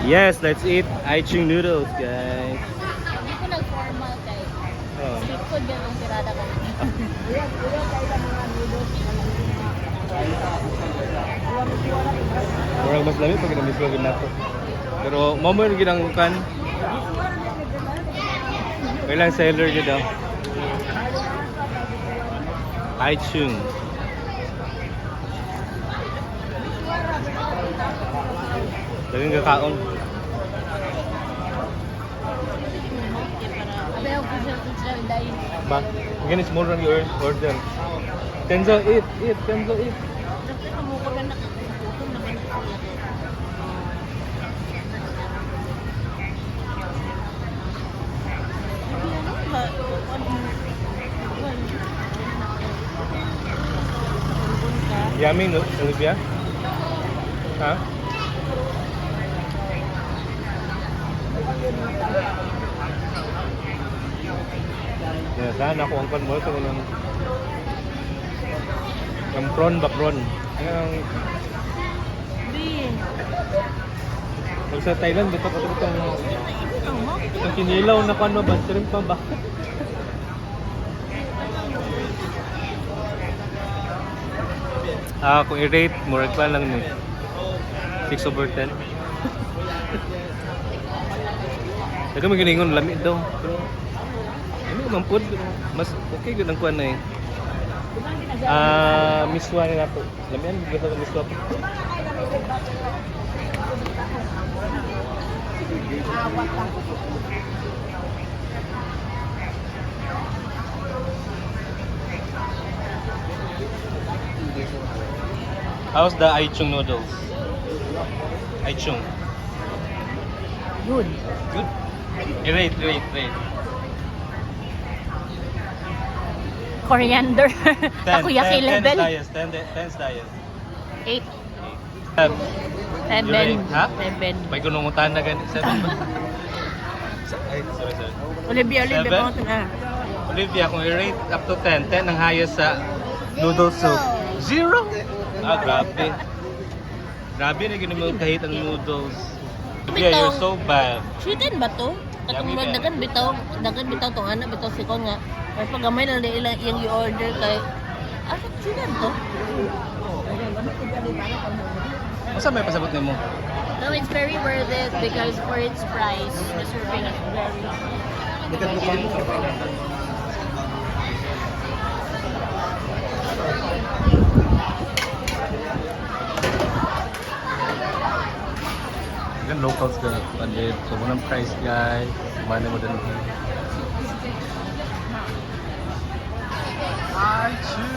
Yes, let's eat Aiching noodles, guys. Hindi ko nag-formal kay Oh. street food yan ang tirada ko. Murag mas lami pag ginamiss ko nato. Pero mamo yung ginangkan. Kailang seller niya daw. Aichung. Dagang kakaon. Abi ako sila dayin. Ba? Again, it's more than your order. Tenzo, eat. Tenzo, eat. Dapat kamu ko na nakatutok naman ko. Yummy, no? Olivia? Ha? Yeah, sana ako ang konmo ito ng prawn ba prawn? Ang sa Thailand dito pa ito ang kinilaw na kano ba? Shrimp pa ba? Kung i-rate, more pa lang ni 6/10. Daga maginingon lamig daw. Pero ano man pud mas okay gud ang kuan na eh. Miswa ni nato. Lamian gud ang miswa. How's the Aichung noodles? Aichung. Good. Good. Rate. Coriander. Takoyaki level. 10 diet. 8. 7. 7. Ha? 7. May gunungutan na ganit. 7 ba? Ay, sorry. Olivia, Seven? pa ko na. Olivia, kung i-rate up to 10, 10 ang highest sa noodle soup. 0? Grabe. Grabe na ginamit kahit ang noodles. Yeah, you're so bad. Chicken ba to? Katong Yummy, dagan bitaw tong anak bitaw si kon nga. Ay pagamay lang ilang iyang i-order kay asa chicken to? Masa may pasabot nimo? No, it's very worth it because for its price, the serving is very. Yan locals ka pandit. So munang price guys. Mana mo din. Achoo!